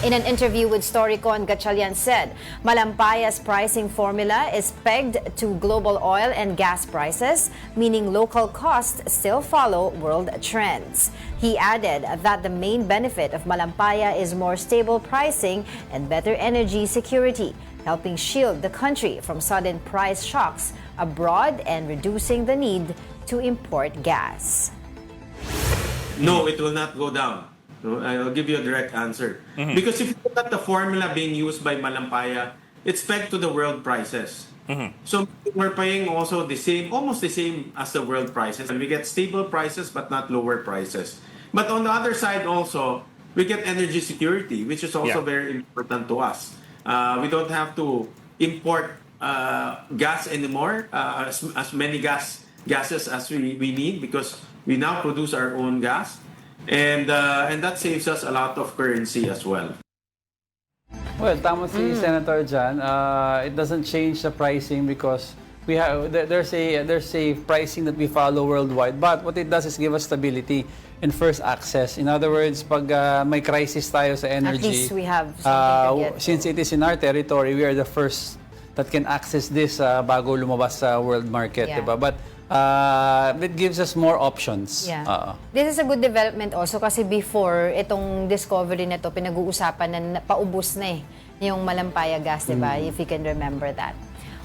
In an interview with Storycon, Gatchalian said Malampaya's pricing formula is pegged to global oil and gas prices, meaning local costs still follow world trends. He added that the main benefit of Malampaya is more stable pricing and better energy security, helping shield the country from sudden price shocks abroad and reducing the need to import gas. No, it will not go down. So I'll give you a direct answer. Because if you look at the formula being used by Malampaya, it's pegged to the world prices. So we're paying also almost the same as the world prices. And we get stable prices but not lower prices. But on the other side also, we get energy security, which is also very important to us. We don't have to import gas anymore, as many gases as we need, because we now produce our own gas. And that saves us a lot of currency as well. Well, tama si Senator Jan. It doesn't change the pricing because there's a pricing that we follow worldwide. But what it does is give us stability and first access. In other words, pag may crisis tayo sa energy, at least we have something to get. Since it is in our territory, we are the first that can access this bago lumabas sa world market, diba? But it gives us more options. This is a good development also kasi before itong discovery na to pinag-uusapan na paubos na yung Malampaya gas, diba? If you can remember that.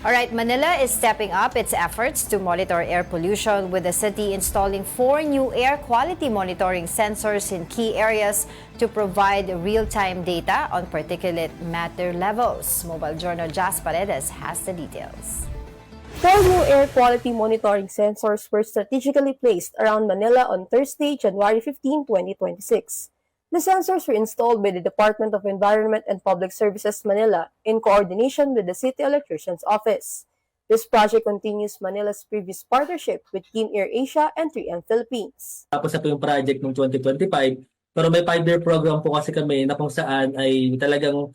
Alright, Manila is stepping up its efforts to monitor air pollution with the city installing 4 new air quality monitoring sensors in key areas to provide real-time data on particulate matter levels. Mobile Journal Jas Paredes has the details. 4 new air quality monitoring sensors were strategically placed around Manila on Thursday, January 15, 2026. The sensors were installed by the Department of Environment and Public Services Manila in coordination with the City Electrician's Office. This project continues Manila's previous partnership with Team Air Asia and 3M Philippines. Tapos na po yung project ng 2025, pero may 5-year program po kasi kami na kung saan ay talagang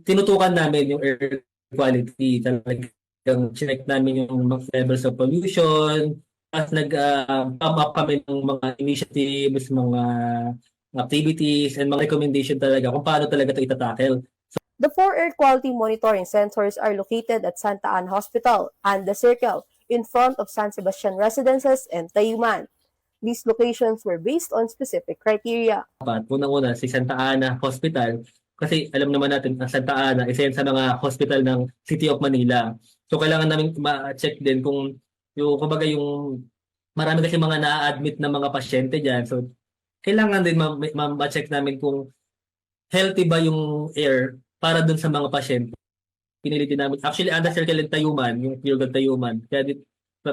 tinutukan namin yung air quality. Talagang check namin yung levels of pollution, at nag-pump up kami ng mga initiatives, mga activities, and mga recommendation talaga kung paano talaga ito itatakil. The 4 air quality monitoring sensors are located at Santa Ana Hospital and the Circle in front of San Sebastian Residences and Tayuman. These locations were based on specific criteria. Unang-una, si Santa Ana Hospital, kasi alam naman natin ang Santa Ana, isa yan sa mga hospital ng City of Manila. So kailangan namin ma-check din kung kumbaga yung marami kasi mga na-admit na mga pasyente diyan. So kailangan din ma-check namin kung healthy ba yung air para dun sa mga pasyente. Pinili din namin. Actually, under Circle and Tayuman, yung Pure Gold Tayuman. Kaya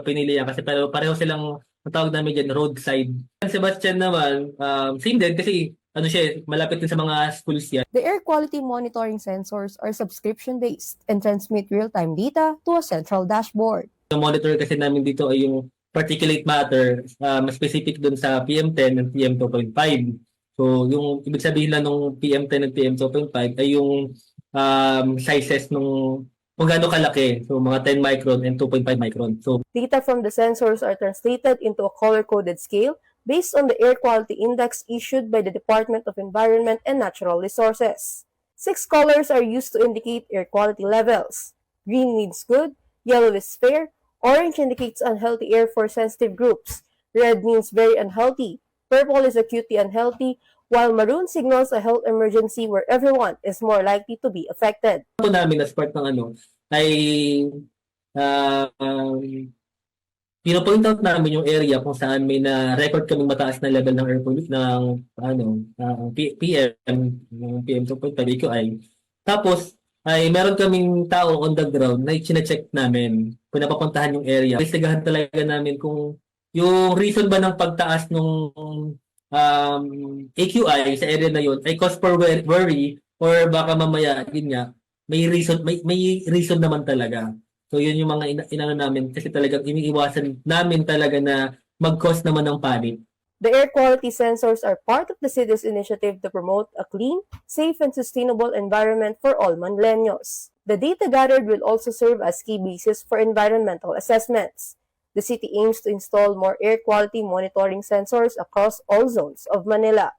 pinili yan kasi pareho silang ang tawag namin dyan, roadside. San Sebastian naman, same din kasi malapit din sa mga schools yan. The air quality monitoring sensors are subscription-based and transmit real-time data to a central dashboard. Yung monitor kasi namin dito ay yung particulate matter, mas specific dun sa PM10 and PM2.5. So, yung ibig sabihin lang ng PM10 and PM2.5 ay yung sizes nung kung gaano kalaki. So, mga 10 micron and 2.5 micron. So, data from the sensors are translated into a color-coded scale based on the air quality index issued by the Department of Environment and Natural Resources. 6 colors are used to indicate air quality levels. Green means good, yellow is fair, orange indicates unhealthy air for sensitive groups, red means very unhealthy, purple is acutely unhealthy, while maroon signals a health emergency where everyone is more likely to be affected. Ito namin as part ng ay pino-point out namin yung area kung saan may na-record kaming mataas na level ng air pollution ng PM, PM 2.5 AQI. Tapos ay meron kaming tao on the ground na i-check namin kung napapuntahan yung area. Investigahan talaga namin kung yung reason ba ng pagtaas ng AQI sa area na yun ay cause for worry or baka mamaya yun nga may reason naman talaga. So yun yung mga inano namin kasi talagang iniiwasan namin talaga na mag-cause naman ng panic. The air quality sensors are part of the city's initiative to promote a clean, safe, and sustainable environment for all Manleños. The data gathered will also serve as key basis for environmental assessments. The city aims to install more air quality monitoring sensors across all zones of Manila.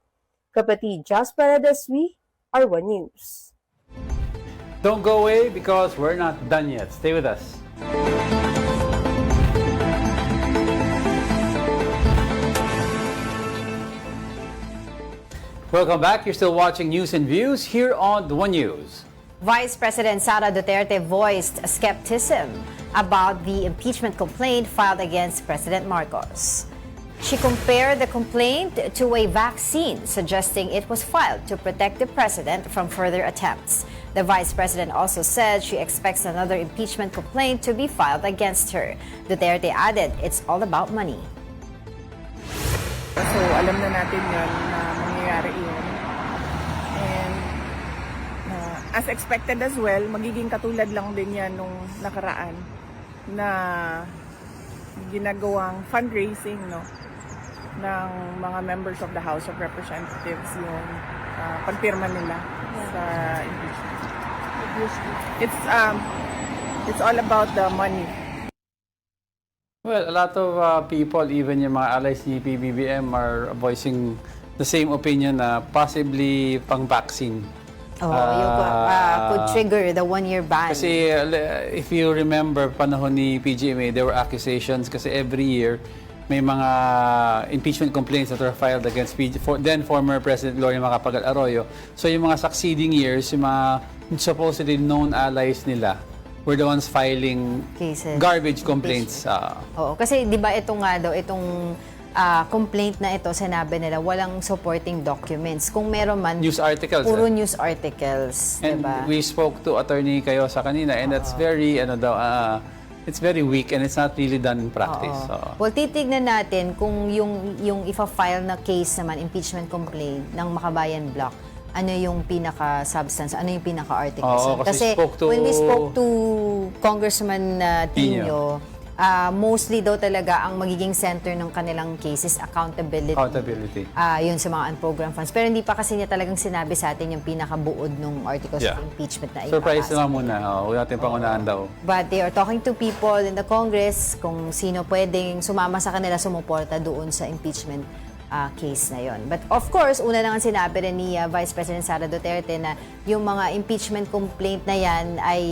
Kapatid Jas Paredes, we are One News. Don't go away because we're not done yet. Stay with us. Welcome back. You're still watching News and Views here on The One News. Vice President Sara Duterte voiced skepticism about the impeachment complaint filed against President Marcos. She compared the complaint to a vaccine, suggesting it was filed to protect the president from further attempts. The vice president also said she expects another impeachment complaint to be filed against her. Duterte added, it's all about money. So alam na natin yun na mangyayari yun. And as expected as well, magiging katulad lang din yan nung nakaraan na ginagawang fundraising ng mga members of the House of Representatives yung pagpirma nila sa impeachment. It's all about the money. Well, a lot of people, even yung mga allies ni PBBM, are voicing the same opinion na possibly pang-vaccine. Could trigger the one-year ban. Kasi if you remember, panahon ni PGMA, there were accusations kasi every year may mga impeachment complaints that were filed against then former President Gloria Macapagal Arroyo. So yung mga succeeding years, yung mga supposedly known allies nila were the ones filing cases, garbage complaints. Oo, kasi di ba itong complaint na ito, sinabi nila, walang supporting documents. Kung meron man, news articles. Puro news articles. And diba? we spoke to Attorney Cayosa kanina and that's very, it's very weak and it's not really done in practice. Oo. So, Well, titignan natin kung yung ifa-file na case naman, impeachment complaint ng Makabayan Block, ano yung pinaka-substance, ano yung pinaka-articles. Oo, kasi when we spoke to Congressman Tino, mostly daw talaga ang magiging center ng kanilang cases, accountability. Yun sa mga unprogrammed funds. Pero hindi pa kasi niya talagang sinabi sa atin yung pinakabuod ng articles of impeachment na surprise ipapasa. lang muna. Huwag natin pangunahan daw. But they are talking to people in the Congress kung sino pwedeng sumama sa kanila, sumuporta doon sa impeachment case na yon. But of course, una na nga sinabi rin ni Vice President Sara Duterte na yung mga impeachment complaint na yan ay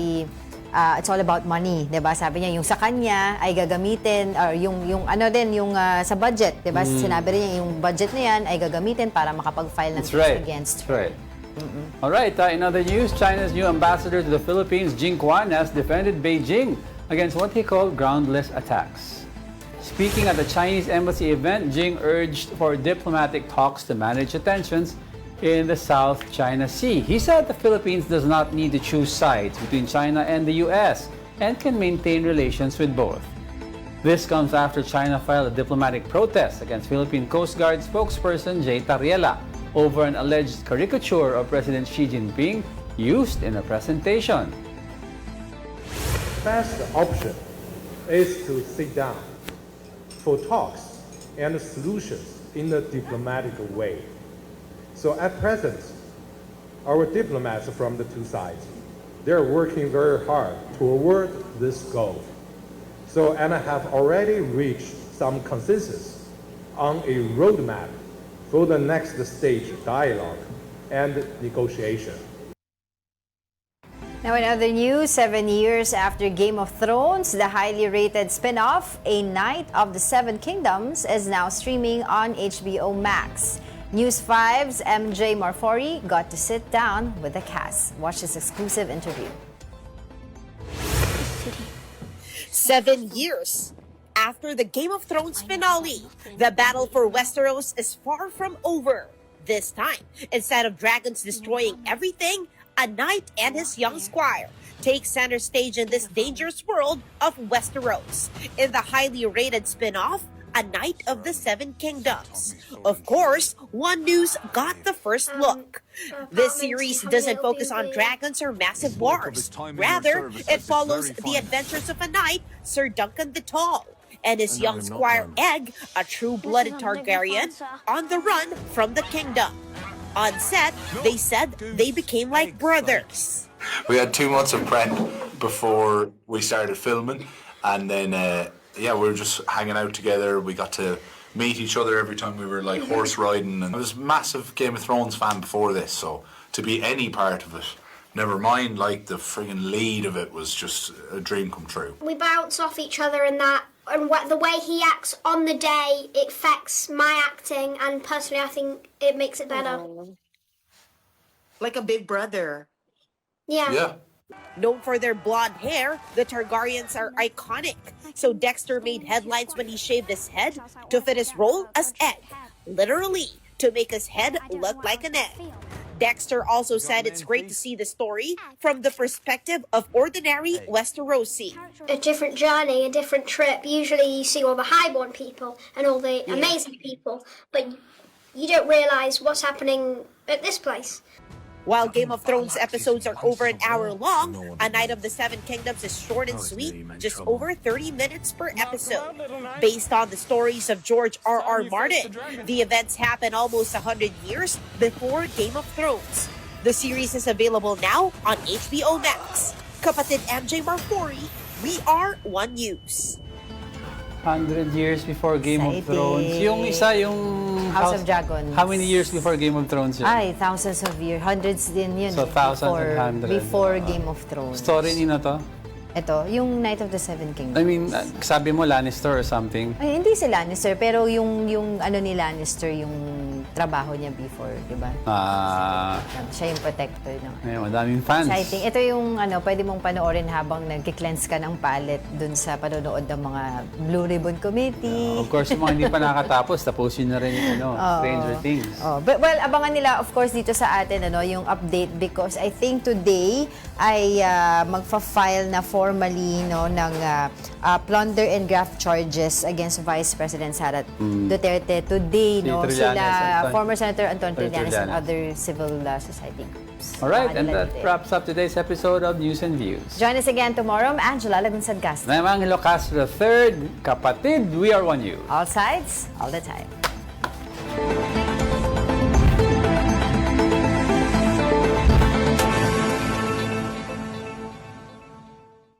it's all about money, 'di ba? Sabi niya yung sa kanya ay gagamitin or yung ano din yung sa budget, 'di ba? Sinabi rin niya yung budget na yan ay gagamitin para makapag-file ng case against her. All right, in other news, China's new ambassador to the Philippines, Jing Quan, has defended Beijing against what he called groundless attacks. Speaking at the Chinese embassy event, Jing urged for diplomatic talks to manage the tensions in the South China Sea. He said the Philippines does not need to choose sides between China and the U.S. and can maintain relations with both. This comes after China filed a diplomatic protest against Philippine Coast Guard spokesperson Jay Tariela over an alleged caricature of President Xi Jinping used in a presentation. Best option is to sit down for talks and solutions in a diplomatic way. So at present, our diplomats from the two sides, they're working very hard toward this goal. So, and I have already reached some consensus on a roadmap for the next stage dialogue and negotiation. Now in other news, 7 years after Game of Thrones, the highly rated spin-off, A Knight of the Seven Kingdoms, is now streaming on HBO Max. News 5's MJ Marfori got to sit down with the cast. Watch this exclusive interview. 7 years after the Game of Thrones finale, the battle for Westeros is far from over. This time, instead of dragons destroying everything, a knight and his young squire take center stage in this dangerous world of Westeros. In the highly rated spin-off, A Knight of the Seven Kingdoms. Of course, One News got the first look. This series doesn't focus on dragons or massive wars. Rather, it follows the adventures of a knight, Sir Duncan the Tall, and his young squire Egg, a true-blooded Targaryen, on the run from the kingdom. On set, they said they became like brothers. We had 2 months of prep before we started filming, and then we were just hanging out together. We got to meet each other every time we were like horse riding, and I was a massive Game of Thrones fan before this, so to be any part of it, never mind like the friggin' lead of it, was just a dream come true. We bounce off each other in that, and the way he acts on the day, it affects my acting, and personally I think it makes it better. Like a big brother. Yeah. Known for their blonde hair, the Targaryens are iconic. So Dexter made headlines when he shaved his head to fit his role as Egg. Literally, to make his head look like an egg. Dexter also said it's great to see the story from the perspective of ordinary Westerosi. A different journey, a different trip. Usually you see all the highborn people and all the amazing people, but you don't realize what's happening at this place. While Game of Thrones episodes are over an hour long, A Knight of the Seven Kingdoms is short and sweet, just over 30 minutes per episode. Based on the stories of George R.R. Martin, the events happen almost 100 years before Game of Thrones. The series is available now on HBO Max. Kapatid MJ Marfori, we are One News. 100 years before Game of Thrones. Yung isa, yung House of Dragons. How many years before Game of Thrones yun? Ay, thousands of years. Hundreds din yun. So, thousands and hundreds. Before Game of Thrones. Story nino to? Ito, yung Knight of the Seven Kingdoms. I mean, sabi mo Lannister or something? Ay, hindi si Lannister, pero yung ano ni Lannister, yung trabaho niya before, di ba? Siya yung protector ng madaming fans. Exciting. Ito yung pwede mong panoorin habang nagki-cleanse ka ng palette dun sa panonood ng mga Blue Ribbon Committee. Of course, yung mga hindi pa nakatapos, tapusin na rin yung Stranger Things. But, well, abangan nila, of course, dito sa atin yung update because I think today ay magfa-file na formally ng plunder and graft charges against Vice President Sara Duterte today. Former Senator Anton Trillanes and other civil society groups. Alright, and that wraps up today's episode of News and Views. Join us again tomorrow. I'm Angela Lagunsad Castro. I'm Angelo Castro III. Kapatid, we are one you. All sides, all the time.